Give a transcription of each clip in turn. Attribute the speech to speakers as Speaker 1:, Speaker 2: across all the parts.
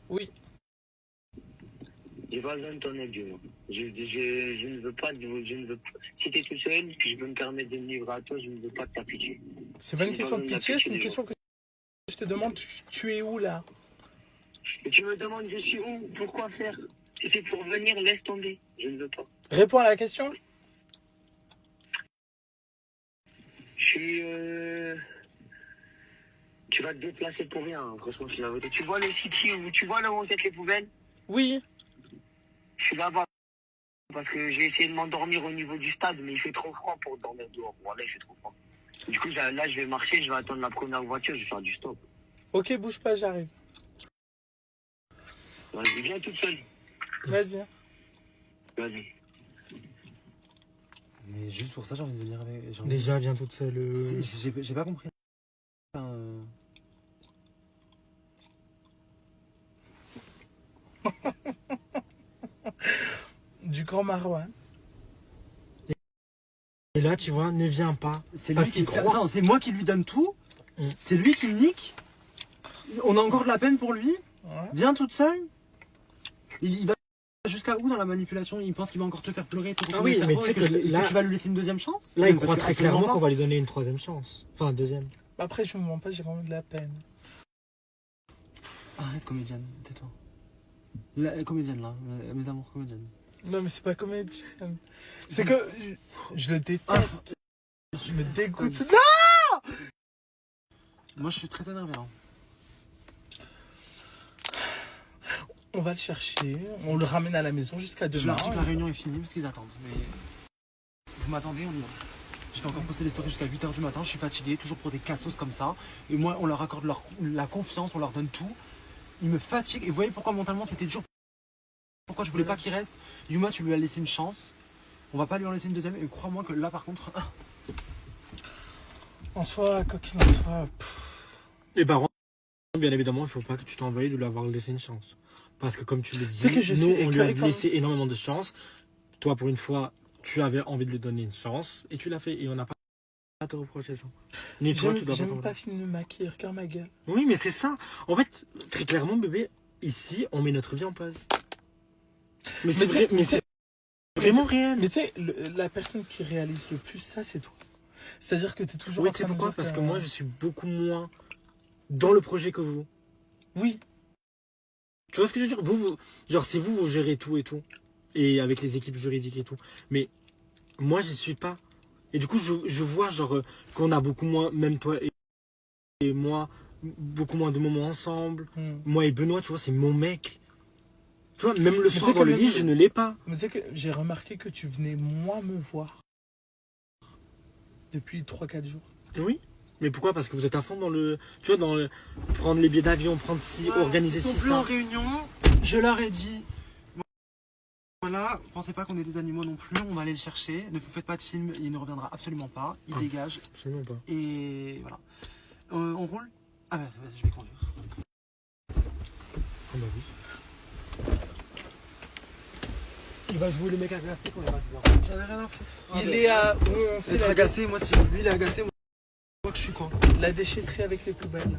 Speaker 1: Oui.
Speaker 2: J'ai pas besoin de ton aide, moi. Je ne veux pas, je ne veux pas. Si t'es tout seul, que je peux me permettre de me livrer à toi, je ne veux pas de ta pitié.
Speaker 1: C'est pas une question de pitié, c'est une question que je te demande, tu es où là?
Speaker 2: Et tu me demandes je suis où? Pourquoi faire? Si c'est pour venir, laisse tomber. Je ne veux pas.
Speaker 1: Réponds à la question.
Speaker 2: Je suis... Tu vas te déplacer pour rien, hein. Franchement, je suis la vérité. Tu vois le city où tu vois là où on jette les poubelles?
Speaker 1: Oui.
Speaker 2: Je suis là-bas. Parce que j'ai essayé de m'endormir au niveau du stade, mais il fait trop froid pour dormir dehors. Voilà, il fait trop froid. Du coup, là, je vais marcher, je vais attendre la première voiture, je vais faire du stop.
Speaker 1: Ok, bouge pas, j'arrive.
Speaker 2: Vas-y, viens toute seule.
Speaker 1: Vas-y.
Speaker 2: Vas-y.
Speaker 3: Mais juste pour ça, j'ai envie de venir avec.
Speaker 1: Déjà, viens toute seule.
Speaker 3: J'ai pas compris.
Speaker 1: Du grand Marouane. Et là, tu vois, ne viens pas.
Speaker 3: C'est
Speaker 1: Parce
Speaker 3: lui
Speaker 1: qu'il
Speaker 3: qui
Speaker 1: croit.
Speaker 3: Attends, c'est moi qui lui donne tout. C'est lui qui me nique. On a encore de la peine pour lui.
Speaker 1: Ouais.
Speaker 3: Viens toute seule. Il va jusqu'à où dans la manipulation? Il pense qu'il va encore te faire pleurer.
Speaker 1: Ah oui, mais tu sais que là,
Speaker 3: tu vas lui laisser une deuxième chance.
Speaker 4: Là, il croit très clairement qu'on va lui donner une troisième chance. Enfin, deuxième.
Speaker 1: Après, je me mens pas, j'ai vraiment de la peine.
Speaker 3: Arrête, comédienne, tais-toi. La comédienne là, mes amours comédiennes.
Speaker 1: Non, mais c'est pas comédien. C'est que je le déteste. Je me dégoûte. Non!
Speaker 3: Moi, je suis très énervé. Hein.
Speaker 1: On va le chercher, on le ramène à la maison jusqu'à demain.
Speaker 3: Je leur dis que la réunion est finie parce qu'ils attendent. Mais vous m'attendez, on y va. Je vais encore poster des stories jusqu'à 8h du matin. Je suis fatigué, toujours pour des cassos comme ça. Et moi, on leur accorde la confiance, on leur donne tout. Ils me fatiguent. Et vous voyez pourquoi mentalement c'était dur. Pourquoi je voulais pas qu'il reste. Yuma, tu lui as laissé une chance. On va pas lui en laisser une deuxième. Et crois-moi que là, par contre.
Speaker 1: En soi, quoi qu'il en soit.
Speaker 4: Les parents, bien évidemment, il faut pas que tu t'envoies de lui avoir laissé une chance. Parce que comme tu le dis, nous, on lui a laissé énormément de chance. Toi, pour une fois, tu avais envie de lui donner une chance. Et tu l'as fait. Et on n'a pas à te reprocher ça. Ni toi, tu dois
Speaker 1: pas. J'aime pas fini de me maquiller, regarde ma gueule.
Speaker 4: Oui, mais c'est ça. En fait, très clairement, bébé, ici, on met notre vie en pause. Mais c'est vrai, mais c'est vraiment réel.
Speaker 1: Mais tu sais, la personne qui réalise le plus ça, c'est toi. C'est-à-dire que tu es toujours.
Speaker 4: Oui, tu sais pourquoi? Parce que moi, je suis beaucoup moins dans le projet que vous.
Speaker 1: Oui.
Speaker 4: Tu vois ce que je veux dire? Genre, c'est vous, vous gérez tout et tout. Et avec les équipes juridiques et tout. Mais moi, j'y suis pas. Et du coup, je vois, genre, qu'on a beaucoup moins, même toi et moi, beaucoup moins de moments ensemble. Moi et Benoît, tu vois, c'est mon mec. Tu vois, même le soir dans le lit, je ne l'ai pas.
Speaker 1: Mais tu sais que j'ai remarqué que tu venais moins me voir. Depuis 3-4 jours.
Speaker 4: Oui. Mais pourquoi? Parce que vous êtes à fond dans le... Tu vois, dans le... Prendre les billets d'avion, prendre ci, organiser ci, ça.
Speaker 3: Ils sont plus en réunion, je leur ai dit... Voilà, pensez pas qu'on est des animaux non plus, on va aller le chercher. Ne vous faites pas de film, il ne reviendra absolument pas. Il dégage.
Speaker 4: Absolument pas.
Speaker 3: Et voilà. On roule? Ah bah, je vais conduire.
Speaker 4: Ah bah oui.
Speaker 3: Il va jouer le mec agacé quand il va voir. J'en ai rien à foutre.
Speaker 1: Il est à...
Speaker 3: Être agacé, moi si lui il est agacé, moi que je suis quoi?
Speaker 1: La déchetterie avec les poubelles.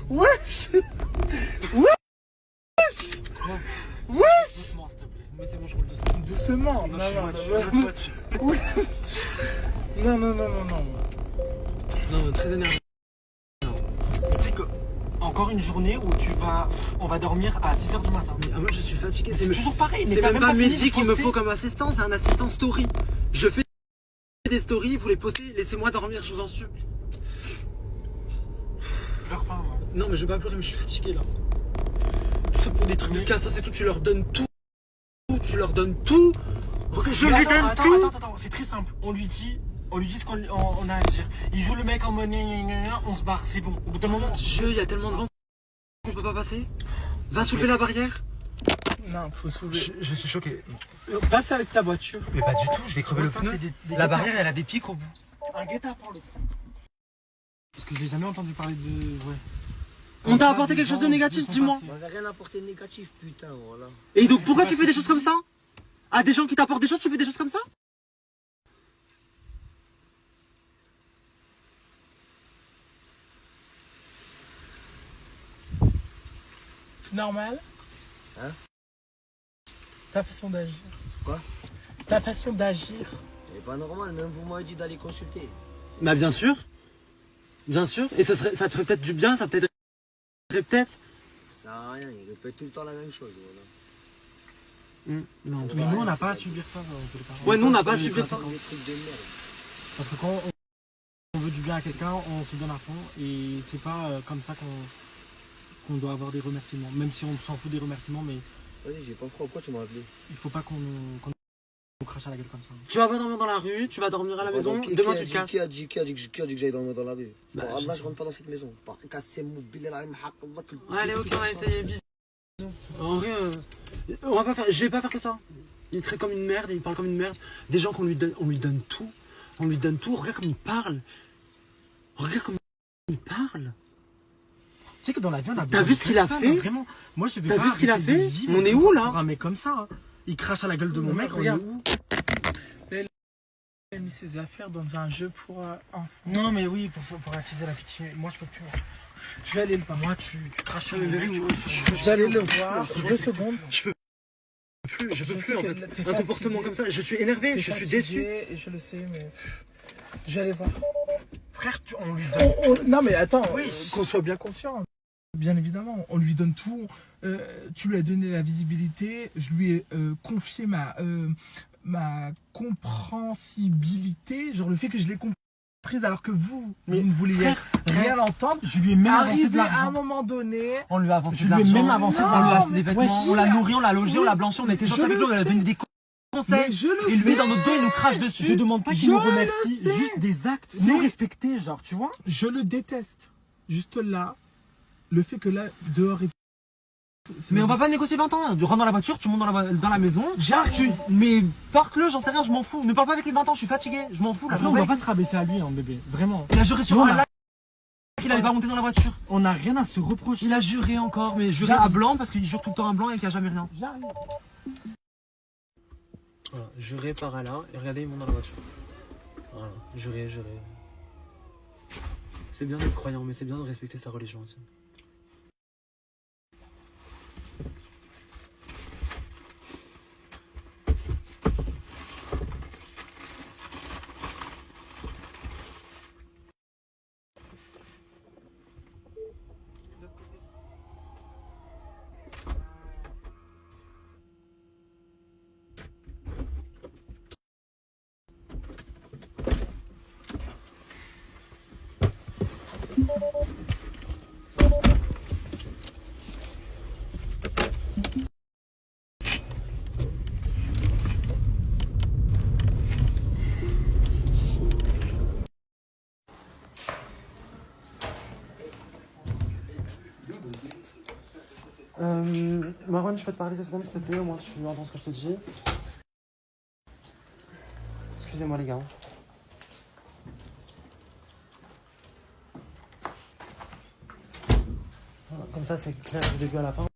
Speaker 1: Wesh! Wesh!
Speaker 3: Quoi?
Speaker 1: Wesh!
Speaker 3: Doucement s'il te plaît. Mais c'est bon, je roule doucement.
Speaker 1: Doucement.
Speaker 3: Non, mais très énervé.
Speaker 4: Tu sais que... Encore une journée où on va dormir à 6h du matin.
Speaker 3: Mais moi je suis fatigué.
Speaker 4: C'est toujours pareil.
Speaker 3: C'est même pas Mehdi qu'il me faut comme assistant, c'est un assistant story. Je fais des stories, vous les postez, laissez-moi dormir, je vous en supplie.
Speaker 4: Pleure pas, moi.
Speaker 3: Non mais je vais pas pleurer, mais je suis fatigué là. Tout ça pour des trucs de cassos et tout, tu leur donnes tout. Tu leur donnes tout. Je lui donne tout.
Speaker 4: Attends, c'est très simple. On lui dit ce qu'on a à dire. Il joue le mec en mode on se barre, c'est bon. Au bout d'un moment.
Speaker 3: Dieu, il y a tellement de vent qu'on peut pas passer. Va soulever la barrière.
Speaker 1: Non, faut soulever.
Speaker 3: Je suis choqué.
Speaker 1: Passe avec ta voiture.
Speaker 3: Mais pas du tout, je vais crever le pneu. La barrière, elle a des pics au bout.
Speaker 1: Un guet-apens le coup.
Speaker 4: Parce que j'ai jamais entendu parler de. Ouais.
Speaker 3: On t'a apporté quelque chose de négatif, dis-moi.
Speaker 2: On n'a rien apporté de négatif, putain, voilà.
Speaker 3: Et donc pourquoi tu fais des choses comme ça? À des gens qui t'apportent des choses, tu fais des choses comme ça?
Speaker 1: normal.
Speaker 5: Hein?
Speaker 1: Ta façon d'agir.
Speaker 5: Quoi?
Speaker 1: Ta façon d'agir.
Speaker 5: C'est pas normal, même vous m'avez dit d'aller consulter.
Speaker 4: Bah bien sûr. Bien sûr. Et ça te ferait peut-être du bien, ça t'aiderait peut-être.
Speaker 5: Ça sert à rien, il répète tout le temps la même chose. Voilà.
Speaker 4: Non.
Speaker 5: Ça
Speaker 3: Mais
Speaker 5: va
Speaker 3: nous,
Speaker 5: rien,
Speaker 3: on n'a
Speaker 5: c'est
Speaker 3: pas à
Speaker 5: pas-
Speaker 3: subir ça. On peut pas.
Speaker 4: Ouais, nous on n'a pas à
Speaker 5: Des
Speaker 4: subir
Speaker 5: trucs-
Speaker 4: ça.
Speaker 5: Des trucs de merde.
Speaker 3: Parce que quand on veut du bien à quelqu'un, on se donne à fond. Et c'est pas comme ça qu'on doit avoir des remerciements. Même si on s'en fout des remerciements, mais
Speaker 5: Vas-y, j'ai pas froid, pourquoi tu m'as appelé?
Speaker 3: il faut pas qu'on nous crache à la gueule comme ça.
Speaker 4: Tu vas pas dormir dans la rue, tu vas dormir à la maison, demain tu te casses.
Speaker 5: Qui a dit que j'aille dormir dans la rue?
Speaker 4: Bah,
Speaker 5: Pour Allah,
Speaker 4: je
Speaker 5: je rentre pas dans cette maison. Par casser mon billet là,
Speaker 4: Allez, ok, on va essayer. Bisous. En vrai, on va pas faire. Je vais pas faire que ça. Il traite comme une merde, il parle comme une merde. Des gens on lui donne tout. On lui donne tout. Regarde comme il parle. Regarde comme il parle.
Speaker 3: Tu sais que dans la vie, on a
Speaker 4: T'as vu ce qu'il a fait?
Speaker 3: Vraiment. Moi, je vais
Speaker 4: T'as
Speaker 3: pas
Speaker 4: vu ce qu'il a
Speaker 3: arrêter de
Speaker 4: fait?
Speaker 3: vivre
Speaker 4: On est où, là?
Speaker 3: pour un mec comme ça. Hein. Il crache à la gueule de mon mec. On est
Speaker 1: Regarde.
Speaker 3: où?
Speaker 1: Il a mis ses affaires dans un jeu pour enfants.
Speaker 3: Non, mais oui, pour attiser la pitié. Moi, je peux plus.
Speaker 1: Je vais aller le voir.
Speaker 3: Moi, tu craches sur
Speaker 4: Mais
Speaker 3: mon mec.
Speaker 4: oui,
Speaker 1: Je vais aller le voir. 2 secondes.
Speaker 4: Je peux plus
Speaker 1: Je
Speaker 4: en
Speaker 1: sais que
Speaker 4: fait.
Speaker 1: t'es
Speaker 4: Un comportement
Speaker 1: fatigué.
Speaker 4: comme ça, je suis énervé,
Speaker 1: T'es
Speaker 4: je suis
Speaker 1: fatigué,
Speaker 4: déçu.
Speaker 1: et je le sais, mais je vais aller voir.
Speaker 3: Frère, on lui donne.
Speaker 1: Non mais attends,
Speaker 3: Oui.
Speaker 1: qu'on soit bien conscient. Bien évidemment, on lui donne tout. Tu lui as donné la visibilité. Je lui ai confié ma compréhensibilité, genre le fait que je l'ai comprise alors que vous
Speaker 3: Mais
Speaker 1: ne vouliez
Speaker 3: frère,
Speaker 1: rien entendre.
Speaker 3: Je lui ai même avancé de
Speaker 1: Arrivé à un
Speaker 3: l'argent.
Speaker 1: moment donné,
Speaker 3: On lui a avancé
Speaker 1: Je
Speaker 3: de
Speaker 1: lui ai
Speaker 3: l'argent.
Speaker 1: même avancé de
Speaker 3: On lui a
Speaker 1: l'argent.
Speaker 3: acheté des vêtements.
Speaker 1: Ouais,
Speaker 3: On l'a nourri, on l'a logé, on l'a blanchi, on a été gentil
Speaker 1: Je
Speaker 3: avec
Speaker 1: le
Speaker 3: lui, on lui a donné des
Speaker 1: mais
Speaker 3: conseils.
Speaker 1: je le
Speaker 3: Et lui,
Speaker 1: sais,
Speaker 3: dans notre dos, il nous crache dessus. Je demande pas qu'il
Speaker 1: Je
Speaker 3: nous
Speaker 1: le
Speaker 3: remercie,
Speaker 1: sais.
Speaker 3: juste des actes
Speaker 1: C'est-
Speaker 3: non respectés, genre, tu vois.
Speaker 1: je le déteste. Juste là, le fait que là, dehors et
Speaker 3: Mais on va pas négocier 20 ans. Tu rentres dans la voiture, tu montes dans la maison. Mais parque-le, j'en sais rien, je m'en fous. Ne parle pas avec les 20 ans, je suis fatigué, je m'en fous. Là,
Speaker 4: Après, on
Speaker 3: le
Speaker 4: va
Speaker 3: mec,
Speaker 4: pas se rabaisser à lui, hein, bébé. Vraiment.
Speaker 3: il a juré sur
Speaker 4: Non,
Speaker 3: Allah qu'il allait pas monter dans la voiture.
Speaker 4: On n'a rien à se reprocher.
Speaker 3: Il a juré encore, mais juré à blanc parce qu'il jure tout le temps à blanc et qu'il n'y a jamais rien.
Speaker 1: j'arrive.
Speaker 4: Voilà, juré par Allah. Et regardez, il monte dans la voiture. Voilà, juré. C'est bien d'être croyant, mais c'est bien de respecter sa religion aussi.
Speaker 3: Marwan, je peux te parler 2 secondes s'il te plaît, au moins tu entends ce que je te dis. Excusez-moi les gars. Voilà, comme ça c'est clair du début à la fin.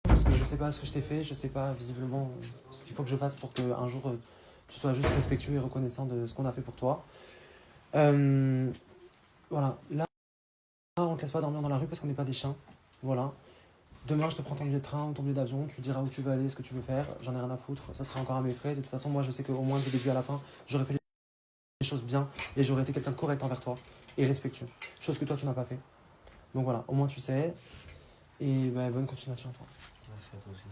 Speaker 3: Parce que je sais pas ce que je t'ai fait, je sais pas visiblement ce qu'il faut que je fasse pour qu'un jour tu sois juste respectueux et reconnaissant de ce qu'on a fait pour toi. Voilà, là on te laisse pas dormir dans la rue parce qu'on n'est pas des chiens. Voilà. Demain, je te prends ton billet de train ou ton billet d'avion, tu diras où tu veux aller, ce que tu veux faire, j'en ai rien à foutre, ça sera encore à mes frais. De toute façon, moi je sais qu'au moins du début à la fin, j'aurais fait les choses bien et j'aurais été quelqu'un de correct envers toi et respectueux. Chose que toi tu n'as pas fait. Donc voilà, au moins tu sais. Et bah, bonne continuation à toi.
Speaker 5: Merci à toi aussi.